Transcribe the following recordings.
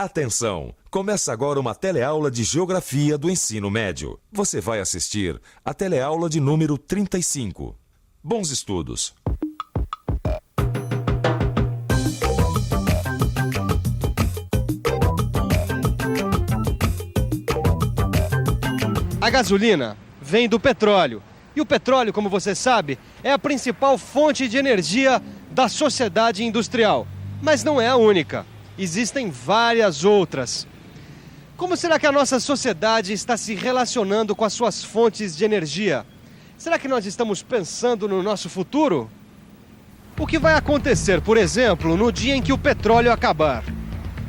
Atenção! Começa agora uma teleaula de Geografia do Ensino Médio. Você vai assistir a teleaula de número 35. Bons estudos! A gasolina vem do petróleo. E o petróleo, como você sabe, é a principal fonte de energia da sociedade industrial. Mas não é a única. Existem várias outras. Como será que a nossa sociedade está se relacionando com as suas fontes de energia? Será que nós estamos pensando no nosso futuro? O que vai acontecer, por exemplo, no dia em que o petróleo acabar?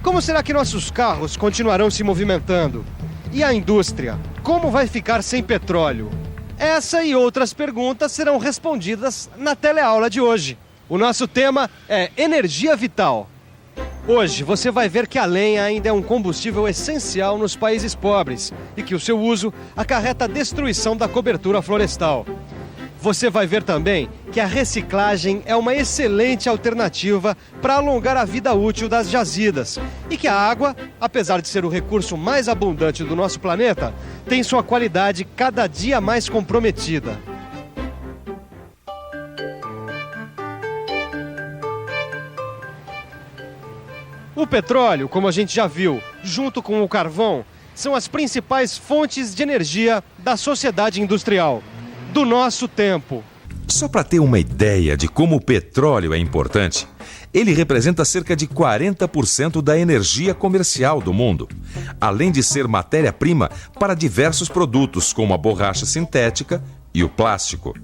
Como será que nossos carros continuarão se movimentando? E a indústria? Como vai ficar sem petróleo? Essa e outras perguntas serão respondidas na teleaula de hoje. O nosso tema é energia vital. Hoje você vai ver que a lenha ainda é um combustível essencial nos países pobres e que o seu uso acarreta a destruição da cobertura florestal. Você vai ver também que a reciclagem é uma excelente alternativa para alongar a vida útil das jazidas e que a água, apesar de ser o recurso mais abundante do nosso planeta, tem sua qualidade cada dia mais comprometida. O petróleo, como a gente já viu, junto com o carvão, são as principais fontes de energia da sociedade industrial, do nosso tempo. Só para ter uma ideia de como o petróleo é importante, ele representa cerca de 40% da energia comercial do mundo, além de ser matéria-prima para diversos produtos, como a borracha sintética e o plástico.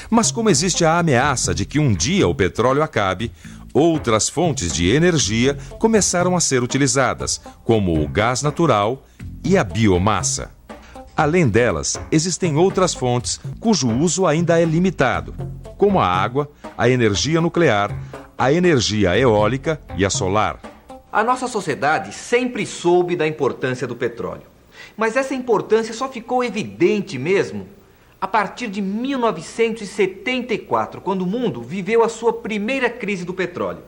Mas como existe a ameaça de que um dia o petróleo acabe, outras fontes de energia começaram a ser utilizadas, como o gás natural e a biomassa. Além delas, existem outras fontes cujo uso ainda é limitado, como a água, a energia nuclear, a energia eólica e a solar. A nossa sociedade sempre soube da importância do petróleo. Mas essa importância só ficou evidente mesmo a partir de 1974, quando o mundo viveu a sua primeira crise do petróleo.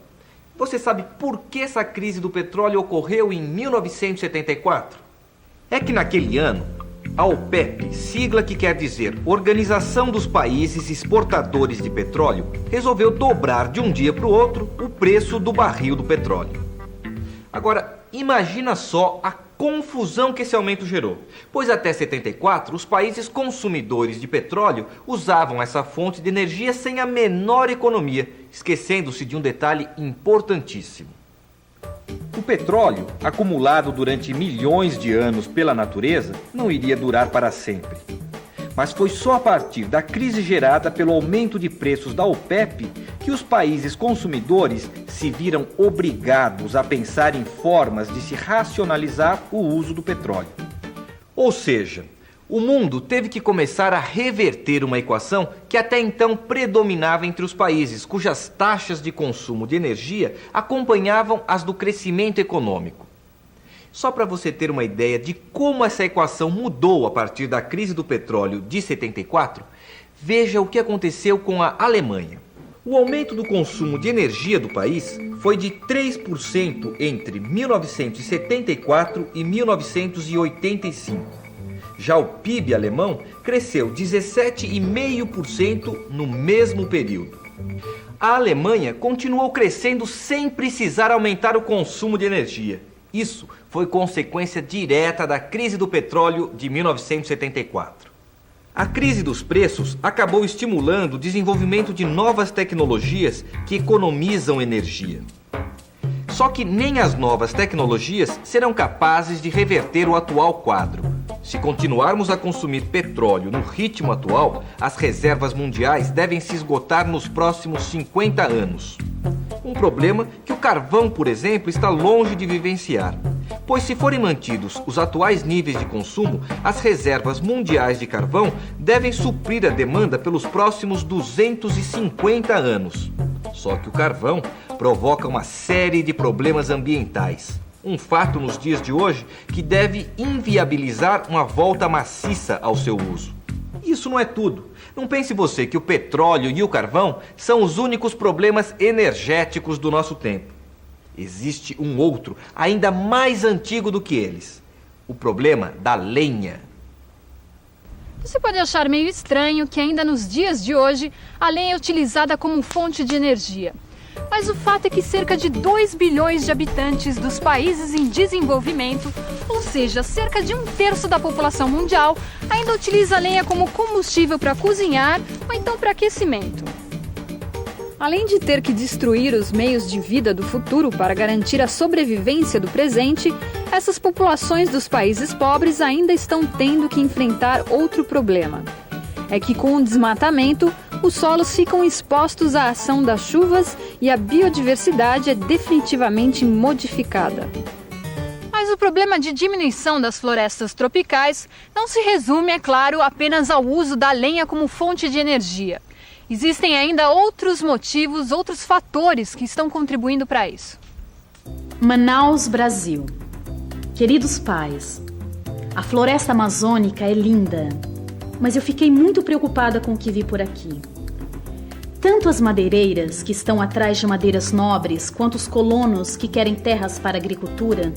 Você sabe por que essa crise do petróleo ocorreu em 1974? É que naquele ano, a OPEP, sigla que quer dizer Organização dos Países Exportadores de Petróleo, resolveu dobrar de um dia para o outro o preço do barril do petróleo. Agora, imagina só a confusão que esse aumento gerou, pois até 74 os países consumidores de petróleo usavam essa fonte de energia sem a menor economia, esquecendo-se de um detalhe importantíssimo. O petróleo, acumulado durante milhões de anos pela natureza, não iria durar para sempre. Mas foi só a partir da crise gerada pelo aumento de preços da OPEP que os países consumidores se viram obrigados a pensar em formas de se racionalizar o uso do petróleo. Ou seja, o mundo teve que começar a reverter uma equação que até então predominava entre os países cujas taxas de consumo de energia acompanhavam as do crescimento econômico. Só para você ter uma ideia de como essa equação mudou a partir da crise do petróleo de 74, veja o que aconteceu com a Alemanha. O aumento do consumo de energia do país foi de 3% entre 1974 e 1985. Já o PIB alemão cresceu 17,5% no mesmo período. A Alemanha continuou crescendo sem precisar aumentar o consumo de energia. Isso foi consequência direta da crise do petróleo de 1974. A crise dos preços acabou estimulando o desenvolvimento de novas tecnologias que economizam energia. Só que nem as novas tecnologias serão capazes de reverter o atual quadro. Se continuarmos a consumir petróleo no ritmo atual, as reservas mundiais devem se esgotar nos próximos 50 anos. Um problema que o carvão, por exemplo, está longe de vivenciar. Pois se forem mantidos os atuais níveis de consumo, as reservas mundiais de carvão devem suprir a demanda pelos próximos 250 anos. Só que o carvão provoca uma série de problemas ambientais. Um fato nos dias de hoje que deve inviabilizar uma volta maciça ao seu uso. Isso não é tudo. Não pense você que o petróleo e o carvão são os únicos problemas energéticos do nosso tempo. existe um outro, ainda mais antigo do que eles. O problema da lenha. Você pode achar meio estranho que ainda nos dias de hoje a lenha é utilizada como fonte de energia. Mas o fato é que cerca de 2 bilhões de habitantes dos países em desenvolvimento, ou seja, cerca de 1/3 da população mundial, ainda utiliza a lenha como combustível para cozinhar ou então para aquecimento. Além de ter que destruir os meios de vida do futuro para garantir a sobrevivência do presente, essas populações dos países pobres ainda estão tendo que enfrentar outro problema. É que com o desmatamento, os solos ficam expostos à ação das chuvas e a biodiversidade é definitivamente modificada. Mas o problema de diminuição das florestas tropicais não se resume, é claro, apenas ao uso da lenha como fonte de energia. Existem ainda outros motivos, outros fatores que estão contribuindo para isso. Manaus, Brasil. Queridos pais, a floresta amazônica é linda, mas eu fiquei muito preocupada com o que vi por aqui. Tanto as madeireiras, que estão atrás de madeiras nobres, quanto os colonos que querem terras para agricultura,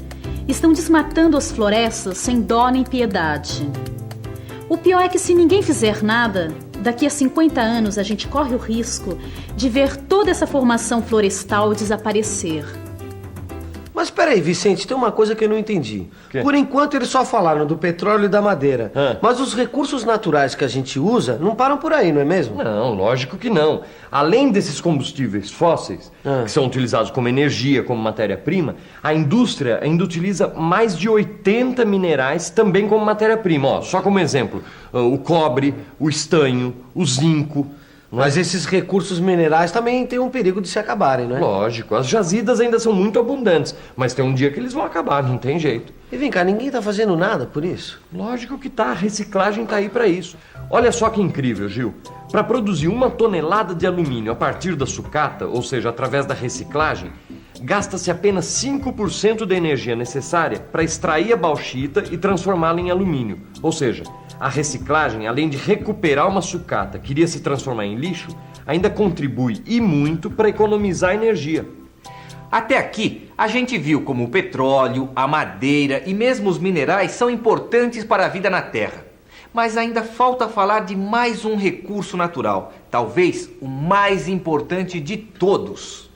estão desmatando as florestas sem dó nem piedade. O pior é que se ninguém fizer nada, daqui a 50 anos a gente corre o risco de ver toda essa formação florestal desaparecer. Mas peraí, Vicente, tem uma coisa que eu não entendi. Por enquanto eles só falaram do petróleo e da madeira. Mas os recursos naturais que a gente usa não param por aí, não é mesmo? Não, lógico que não. Além desses combustíveis fósseis, que são utilizados como energia, como matéria-prima, a indústria ainda utiliza mais de 80 minerais também como matéria-prima. Ó, só como exemplo, o cobre, o estanho, o zinco. Mas esses recursos minerais também têm um perigo de se acabarem, não é? Lógico, as jazidas ainda são muito abundantes, mas tem um dia que eles vão acabar, não tem jeito. E vem cá, ninguém tá fazendo nada por isso? Lógico que tá, a reciclagem tá aí para isso. Olha só que incrível, Gil. Para produzir 1 tonelada de alumínio a partir da sucata, ou seja, através da reciclagem, gasta-se apenas 5% da energia necessária para extrair a bauxita e transformá-la em alumínio. Ou seja, a reciclagem, além de recuperar uma sucata que iria se transformar em lixo, ainda contribui e muito para economizar energia. Até aqui, a gente viu como o petróleo, a madeira e mesmo os minerais são importantes para a vida na Terra. Mas ainda falta falar de mais um recurso natural, talvez o mais importante de todos: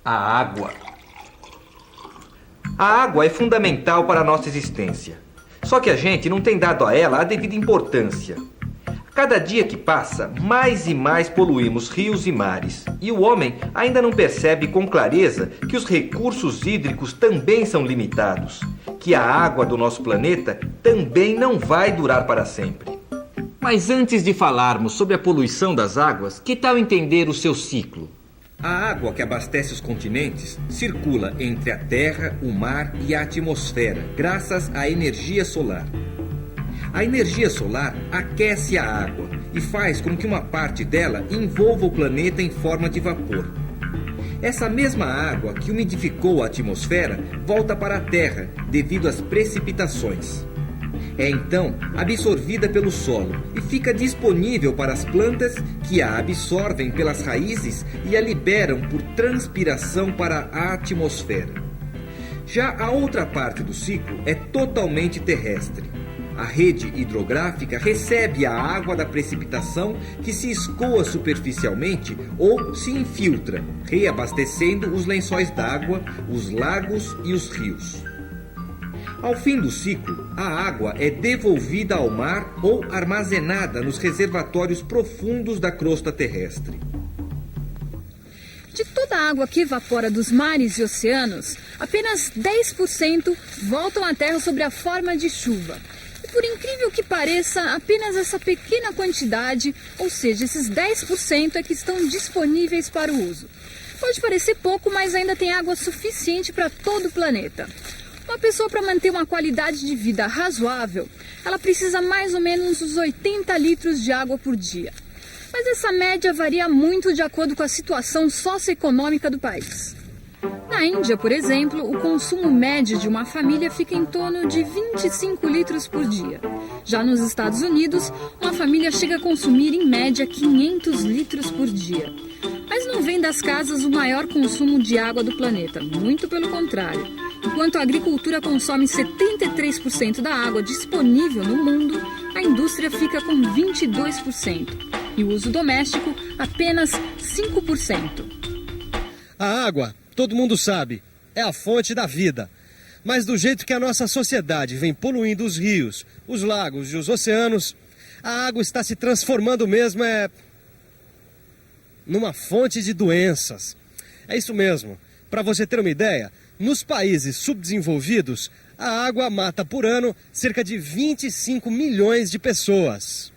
a água. A água é fundamental para a nossa existência. Só que a gente não tem dado a ela a devida importância. Cada dia que passa, mais e mais poluímos rios e mares. E o homem ainda não percebe com clareza que os recursos hídricos também são limitados. Que a água do nosso planeta também não vai durar para sempre. Mas antes de falarmos sobre a poluição das águas, que tal entender o seu ciclo? A água que abastece os continentes circula entre a Terra, o mar e a atmosfera, graças à energia solar. A energia solar aquece a água e faz com que uma parte dela envolva o planeta em forma de vapor. Essa mesma água que umidificou a atmosfera volta para a Terra devido às precipitações. É então absorvida pelo solo e fica disponível para as plantas, que a absorvem pelas raízes e a liberam por transpiração para a atmosfera. Já a outra parte do ciclo é totalmente terrestre. A rede hidrográfica recebe a água da precipitação, que se escoa superficialmente ou se infiltra, reabastecendo os lençóis d'água, os lagos e os rios. Ao fim do ciclo, a água é devolvida ao mar ou armazenada nos reservatórios profundos da crosta terrestre. De toda a água que evapora dos mares e oceanos, apenas 10% voltam à Terra sob a forma de chuva. E por incrível que pareça, apenas essa pequena quantidade, ou seja, esses 10% é que estão disponíveis para o uso. Pode parecer pouco, mas ainda tem água suficiente para todo o planeta. Uma pessoa, para manter uma qualidade de vida razoável, ela precisa mais ou menos uns 80 litros de água por dia. Mas essa média varia muito de acordo com a situação socioeconômica do país. Na Índia, por exemplo, o consumo médio de uma família fica em torno de 25 litros por dia. Já nos Estados Unidos, uma família chega a consumir em média 500 litros por dia. Mas não vem das casas o maior consumo de água do planeta, muito pelo contrário. Enquanto a agricultura consome 73% da água disponível no mundo, a indústria fica com 22% e o uso doméstico apenas 5%. A água, todo mundo sabe, é a fonte da vida. Mas do jeito que a nossa sociedade vem poluindo os rios, os lagos e os oceanos, a água está se transformando mesmo numa fonte de doenças. É isso mesmo. Para você ter uma ideia, nos países subdesenvolvidos, a água mata por ano cerca de 25 milhões de pessoas.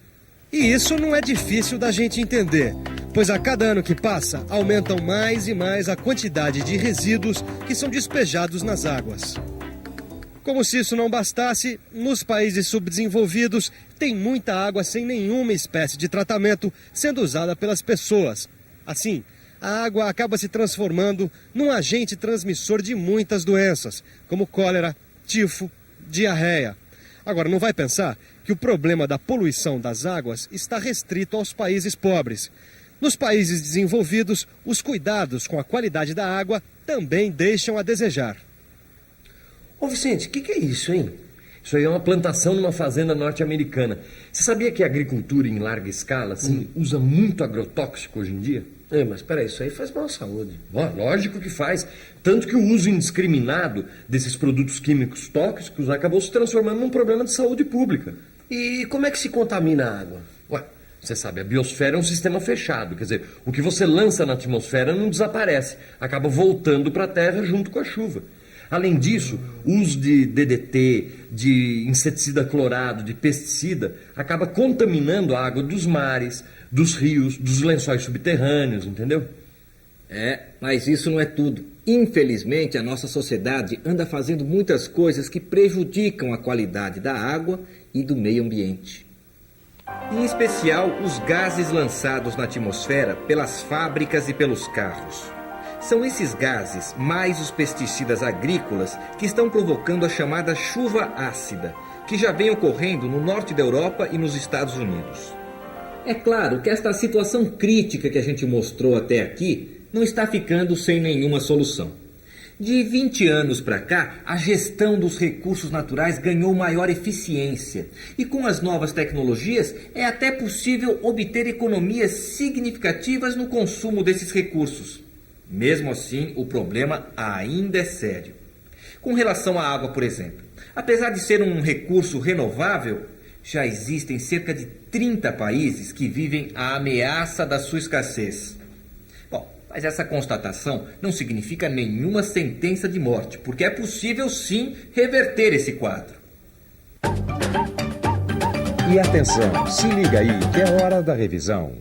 E isso não é difícil da gente entender, pois a cada ano que passa, aumentam mais e mais a quantidade de resíduos que são despejados nas águas. Como se isso não bastasse, nos países subdesenvolvidos tem muita água sem nenhuma espécie de tratamento sendo usada pelas pessoas. Assim, a água acaba se transformando num agente transmissor de muitas doenças, como cólera, tifo, diarreia. Agora, não vai pensar que o problema da poluição das águas está restrito aos países pobres. Nos países desenvolvidos, os cuidados com a qualidade da água também deixam a desejar. Ô Vicente, o que é isso, hein? Isso aí é uma plantação numa fazenda norte-americana. Você sabia que a agricultura em larga escala, assim, usa muito agrotóxico hoje em dia? Mas peraí, isso aí faz mal à saúde. Lógico que faz. Tanto que o uso indiscriminado desses produtos químicos tóxicos acabou se transformando num problema de saúde pública. E como é que se contamina a água? Você sabe, a biosfera é um sistema fechado. Quer dizer, o que você lança na atmosfera não desaparece. Acaba voltando para a Terra junto com a chuva. Além disso, o uso de DDT, de inseticida clorado, de pesticida, acaba contaminando a água dos mares, dos rios, dos lençóis subterrâneos, entendeu? Mas isso não é tudo. Infelizmente, a nossa sociedade anda fazendo muitas coisas que prejudicam a qualidade da água e do meio ambiente. Em especial, os gases lançados na atmosfera pelas fábricas e pelos carros. São esses gases, mais os pesticidas agrícolas, que estão provocando a chamada chuva ácida, que já vem ocorrendo no norte da Europa e nos Estados Unidos. É claro que esta situação crítica que a gente mostrou até aqui não está ficando sem nenhuma solução. De 20 anos para cá, a gestão dos recursos naturais ganhou maior eficiência. E com as novas tecnologias, é até possível obter economias significativas no consumo desses recursos. Mesmo assim, o problema ainda é sério. Com relação à água, por exemplo, apesar de ser um recurso renovável, já existem cerca de 30 países que vivem a ameaça da sua escassez. Bom, mas essa constatação não significa nenhuma sentença de morte, porque é possível sim reverter esse quadro. E atenção, se liga aí que é hora da revisão.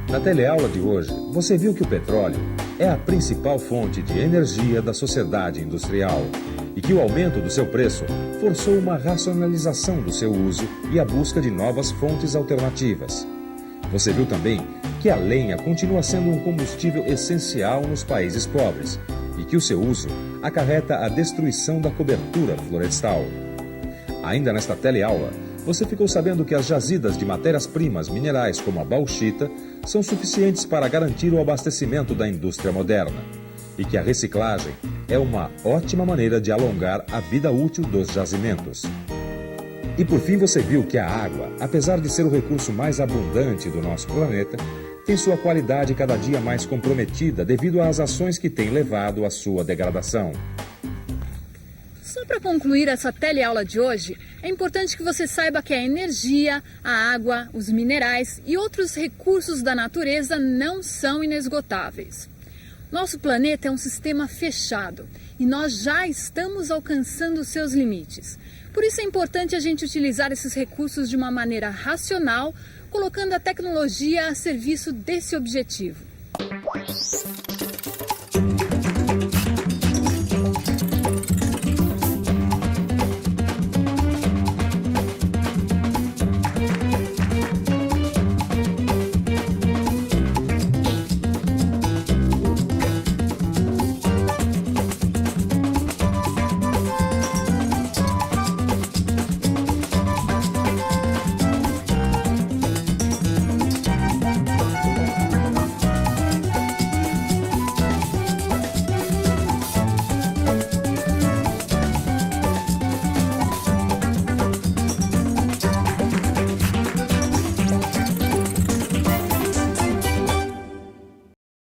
Na teleaula de hoje, você viu que o petróleo é a principal fonte de energia da sociedade industrial e que o aumento do seu preço forçou uma racionalização do seu uso e a busca de novas fontes alternativas. Você viu também que a lenha continua sendo um combustível essencial nos países pobres e que o seu uso acarreta a destruição da cobertura florestal. Ainda nesta teleaula, você ficou sabendo que as jazidas de matérias-primas minerais como a bauxita são suficientes para garantir o abastecimento da indústria moderna e que a reciclagem é uma ótima maneira de alongar a vida útil dos jazimentos. E por fim você viu que a água, apesar de ser o recurso mais abundante do nosso planeta, tem sua qualidade cada dia mais comprometida devido às ações que têm levado à sua degradação. Só para concluir essa teleaula de hoje, é importante que você saiba que a energia, a água, os minerais e outros recursos da natureza não são inesgotáveis. Nosso planeta é um sistema fechado e nós já estamos alcançando seus limites. Por isso é importante a gente utilizar esses recursos de uma maneira racional, colocando a tecnologia a serviço desse objetivo.